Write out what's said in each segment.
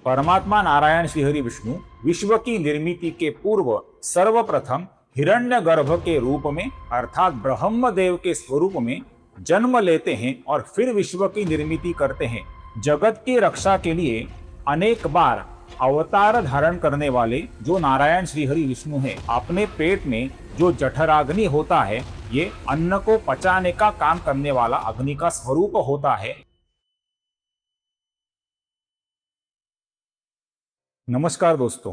परमात्मा नारायण श्रीहरि विष्णु विश्व की निर्मिति के पूर्व सर्वप्रथम हिरण्यगर्भ के रूप में अर्थात ब्रह्मदेव के स्वरूप में जन्म लेते हैं और फिर विश्व की निर्मिति करते हैं। जगत की रक्षा के लिए अनेक बार अवतार धारण करने वाले जो नारायण श्रीहरि विष्णु है, अपने पेट में जो जठराग्नि होता है, ये अन्न को पचाने का काम करने वाला अग्नि का स्वरूप होता है। नमस्कार दोस्तों,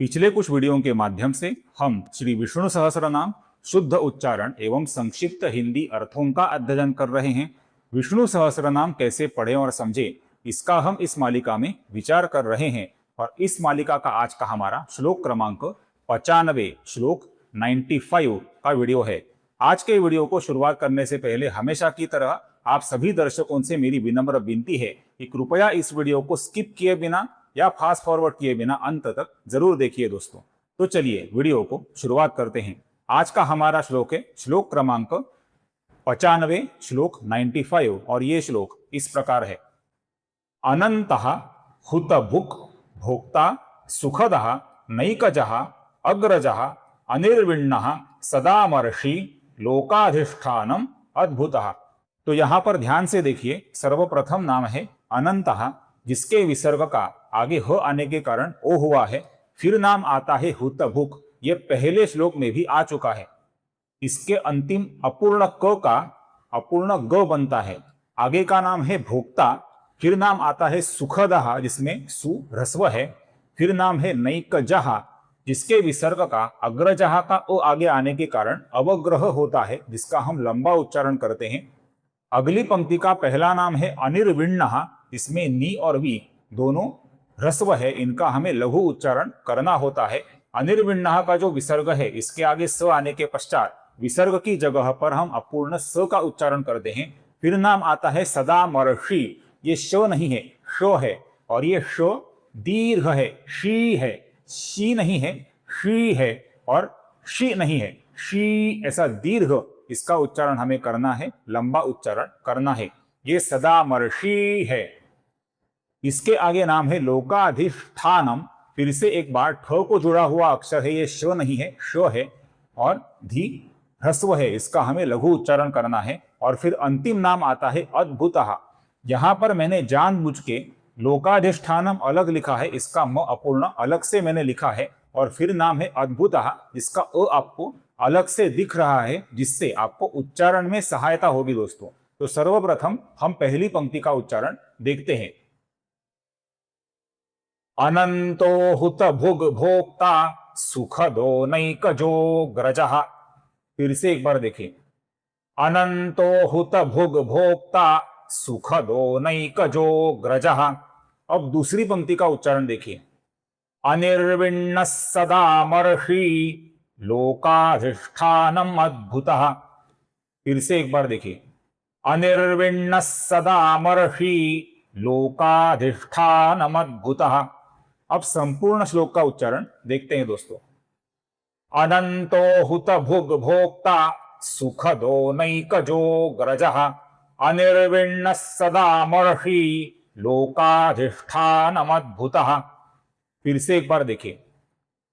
पिछले कुछ वीडियो के माध्यम से हम श्री विष्णु सहस्रनाम शुद्ध उच्चारण एवं संक्षिप्त हिंदी अर्थों का अध्ययन कर रहे हैं। विष्णु सहस्रनाम कैसे पढ़ें और समझें, इसका हम इस मालिका में विचार कर रहे हैं और इस मालिका का आज का हमारा श्लोक क्रमांक 95 श्लोक 95 का वीडियो है। आज के वीडियो को शुरुआत करने से पहले हमेशा की तरह आप सभी दर्शकों से मेरी विनम्र विनती है कि कृपया इस वीडियो को स्किप किए बिना या फास्ट फॉरवर्ड किए बिना अंत तक जरूर देखिए दोस्तों। तो चलिए वीडियो को शुरुआत करते हैं। आज का हमारा श्लोक है श्लोक क्रमांक 95 श्लोक 95 और ये श्लोक इस प्रकार है। अनंतः हुतभुक् भोक्ता सुखदः नैकजः अग्रजः अनिर्विण्णः सदामर्षि लोकाधिष्ठानम अद्भुतः। तो यहाँ पर ध्यान से देखिए, सर्वप्रथम नाम है अनंतः, जिसके विसर्ग का आगे ह आने के कारण ओ हुआ है। फिर नाम आता है हुतभुक्, ये पहले श्लोक में भी आ चुका है। इसके अंतिम अपूर्ण क का अपूर्ण ग बनता है। आगे का नाम है भोक्ता, फिर नाम आता है सुखदः, जिसमें सु ह्रस्व है। फिर नाम है नैकजः, जिसके विसर्ग का अग्रजः का ओ आगे आने के कारण अवग्रह होता है, जिसका हम लंबा उच्चारण करते हैं। अगली पंक्ति का पहला नाम है अनिर्विण्णः, इसमें नी और वी दोनों ह्रस्व है, इनका हमें लघु उच्चारण करना होता है। अनिर्विण्णः का जो विसर्ग है, इसके आगे स आने के पश्चात विसर्ग की जगह पर हम अपूर्ण स का उच्चारण करते हैं। फिर नाम आता है सदामर्षि, ये श नहीं है, श है, और ये श दीर्घ है, शी है, शी नहीं है, शी है, और शी नहीं है, शी, ऐसा दीर्घ इसका उच्चारण हमें करना है, लंबा उच्चारण करना है। ये सदामर्षि है। इसके आगे नाम है लोकाधिष्ठानम, फिर से एक बार ठ को जुड़ा हुआ अक्षर है, ये श नहीं है, श है, और धी ह्रस्व है, इसका हमें लघु उच्चारण करना है। और फिर अंतिम नाम आता है अद्भुतः। यहाँ पर मैंने जानबूझ के लोकाधिष्ठानम अलग लिखा है, इसका म अपूर्ण अलग से मैंने लिखा है, और फिर नाम है अद्भुतः, जिसका अ आपको अलग से दिख रहा है, जिससे आपको उच्चारण में सहायता होगी दोस्तों। तो सर्वप्रथम हम पहली पंक्ति का उच्चारण देखते हैं। अनंतो हुतभुग् भोक्ता सुखदो नैकजो ग्रजः। फिर से एक बार देखिए, अनंतो हुतभुग् भोक्ता सुखदो नैकजो ग्रजः। अब दूसरी पंक्ति का उच्चारण देखिए, अनिर्विण्णः सदामर्षि लोकाधिष्ठानम अद्भुतः। फिर से एक बार देखिए, अनिर्विण्णः सदामर्षि लोकाधिष्ठानम अद्भुतः। अब संपूर्ण श्लोक का उच्चारण देखते हैं दोस्तों। अनंतो हुतभुग् भोक्ता सुखदो नैकजो ग्रजः अनिर्विण्णः सदामर्षि लोकाधिष्ठानम अद्भुतः। फिर से एक बार देखिए,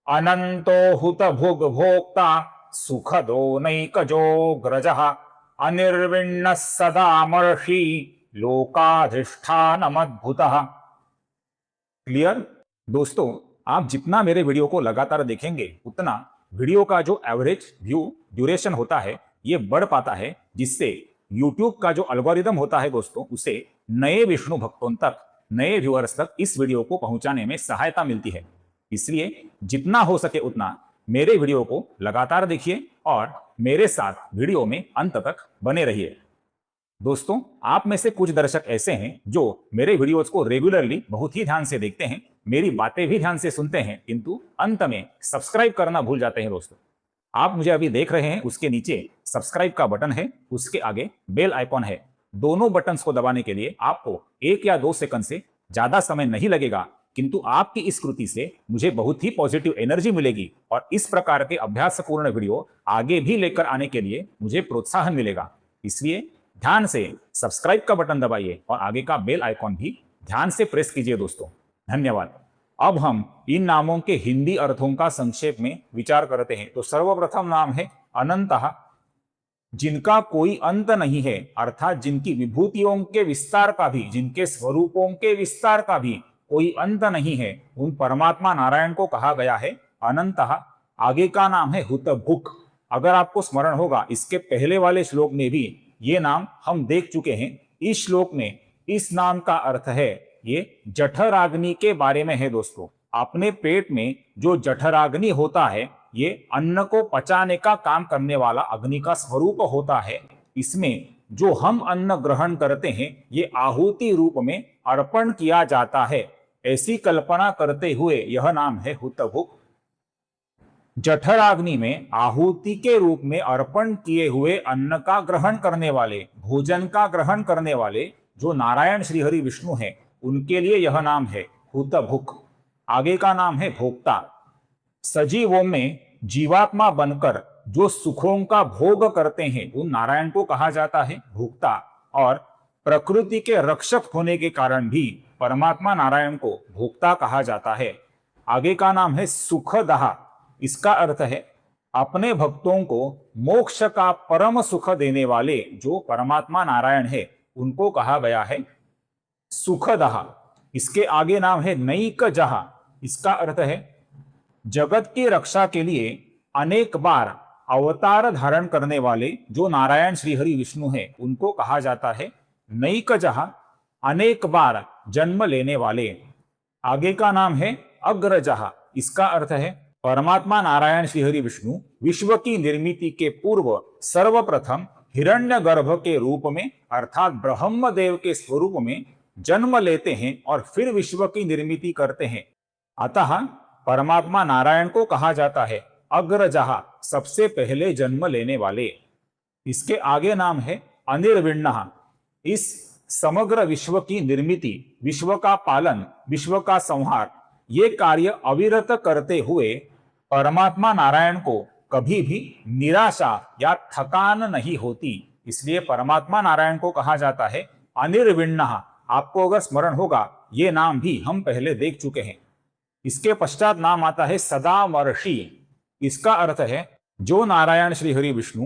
अनंतो हुतभुग् भोक्ता सुखदो नैकजो ग्रजः अनिर्विण्णः सदामर्षि लोकाधिष्ठानम अद्भुतः। क्लियर दोस्तों, आप जितना मेरे वीडियो को लगातार देखेंगे उतना वीडियो का जो एवरेज व्यू ड्यूरेशन होता है ये बढ़ पाता है, जिससे यूट्यूब का जो एल्गोरिदम होता है दोस्तों, उसे नए विष्णु भक्तों तक, नए व्यूअर्स तक इस वीडियो को पहुंचाने में सहायता मिलती है। इसलिए जितना हो सके उतना मेरे वीडियो को लगातार देखिए और मेरे साथ वीडियो में अंत तक बने रहिए। दोस्तों, आप में से कुछ दर्शक ऐसे हैं जो मेरे वीडियोस को रेगुलरली बहुत ही ध्यान से देखते हैं, मेरी बातें भी ध्यान से सुनते हैं, किंतु अंत में सब्सक्राइब करना भूल जाते हैं। दोस्तों, आप मुझे अभी देख रहे हैं, उसके नीचे सब्सक्राइब का बटन है, उसके आगे बेल आइकॉन है। दोनों बटन्स को दबाने के लिए आपको 1 या 2 सेकंड से ज्यादा समय नहीं लगेगा, किंतु आपकी इस कृति से मुझे बहुत ही पॉजिटिव एनर्जी मिलेगी और इस प्रकार के अभ्यासपूर्ण वीडियो आगे भी लेकर आने के लिए मुझे प्रोत्साहन मिलेगा। इसलिए ध्यान से सब्सक्राइब का बटन दबाइए और आगे का बेल आइकॉन भी ध्यान से प्रेस कीजिए दोस्तों, धन्यवाद। अब हम इन नामों के हिंदी अर्थों का संक्षेप में विचार करते हैं। तो सर्वप्रथम नाम है अनंतः, जिनका कोई अंत नहीं है, अर्थात जिनकी विभूतियों के विस्तार का भी, जिनके स्वरूपों के विस्तार का भी कोई अंत नहीं है, उन परमात्मा नारायण को कहा गया है अनंतः। आगे का नाम है हुतभुक। अगर आपको स्मरण होगा, इसके पहले वाले श्लोक में भी ये नाम हम देख चुके हैं। इस श्लोक में इस नाम का अर्थ है, ये जठराग्नि के बारे में है दोस्तों। अपने पेट में जो जठराग्नि होता है, ये अन्न को पचाने का काम करने वाला अग्नि का स्वरूप होता है। इसमें जो हम अन्न ग्रहण करते हैं, ये आहुति रूप में अर्पण किया जाता है। ऐसी कल्पना करते हुए यह नाम है हुतभुक। जठराग्नि में आहुति के रूप में अर्पण किए हुए अन्न का ग्रहण करने वाले, भोजन का ग्रहण करने वाले जो नारायण श्री हरि विष्णु हैं, उनके लिए यह नाम है हुतभुक। आगे का नाम है भोक्ता। सजीवों में जीवात्मा बनकर जो सुखों का भोग करते हैं, उन नारायण को कहा जाता है भोक्ता। और प्रकृति के रक्षक होने के कारण भी परमात्मा नारायण को भोक्ता कहा जाता है। आगे का नाम है सुखदहा। इसका अर्थ है अपने भक्तों को मोक्ष का परम सुख देने वाले जो परमात्मा नारायण है, उनको कहा गया है सुखदहा। इसके आगे नाम है नैकजहा। इसका अर्थ है जगत की रक्षा के लिए अनेक बार अवतार धारण करने वाले जो नारायण श्री हरि विष्णु हैं, उनको कहा जाता है नैकजहा, अनेक बार जन्म लेने वाले। आगे का नाम है अग्रजहा। इसका अर्थ है परमात्मा नारायण श्री हरि विष्णु विश्व की निर्मिति के पूर्व सर्वप्रथम हिरण्यगर्भ के रूप में, अर्थात ब्रह्मदेव के स्वरूप में जन्म लेते हैं और फिर विश्व की निर्मिति करते हैं। अतः परमात्मा नारायण को कहा जाता है अग्रजहा, सबसे पहले जन्म लेने वाले। इसके आगे नाम है अनिर्विण्णः। इस समग्र विश्व की निर्मिति, विश्व का पालन, विश्व का संहार, ये कार्य अविरत करते हुए परमात्मा नारायण को कभी भी निराशा या थकान नहीं होती, इसलिए परमात्मा नारायण को कहा जाता है अनिर्विण्णः। आपको अगर स्मरण होगा, ये नाम भी हम पहले देख चुके हैं। इसके पश्चात नाम आता है सदामर्षि। इसका अर्थ है जो नारायण श्री हरि विष्णु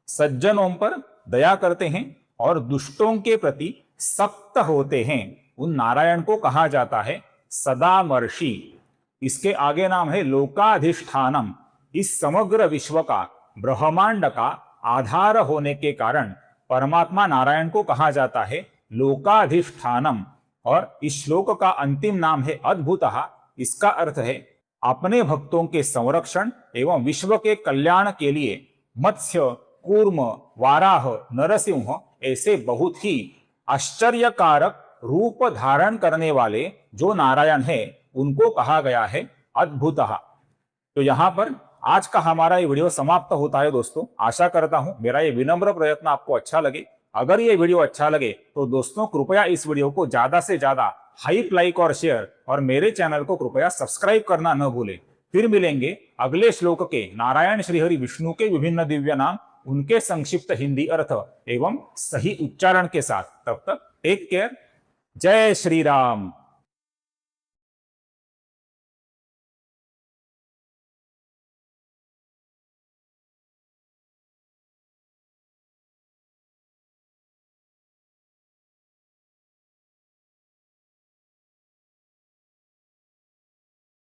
सज्जनों पर दया करते हैं और दुष्टों के प्रति सख्त होते हैं, उन नारायण को कहा जाता है सदामर्षि। इसके आगे नाम है लोकाधिष्ठानम। इस समग्र विश्व का, ब्रह्मांड का आधार होने के कारण परमात्मा नारायण को कहा जाता है लोकाधिष्ठानम। और इस श्लोक का अंतिम नाम है अद्भुतः। इसका अर्थ है अपने भक्तों के संरक्षण एवं विश्व के कल्याण के लिए मत्स्य, कूर्म, वाराह, नरसिंह ऐसे बहुत ही आश्चर्यकारक रूप धारण करने वाले जो नारायण है, उनको कहा गया है अद्भुतः। तो यहाँ पर आज का हमारा ये वीडियो समाप्त होता है दोस्तों। आशा करता हूं मेरा ये विनम्र प्रयत्न आपको अच्छा लगे। अगर ये वीडियो अच्छा लगे तो दोस्तों कृपया इस वीडियो को ज्यादा से ज्यादा हाइप, लाइक और शेयर, और मेरे चैनल को कृपया सब्सक्राइब करना न भूलें। फिर मिलेंगे अगले श्लोक के नारायण श्री हरि विष्णु के विभिन्न दिव्य नाम, उनके संक्षिप्त हिंदी अर्थ एवं सही उच्चारण के साथ। तब तक टेक केयर। जय श्री राम।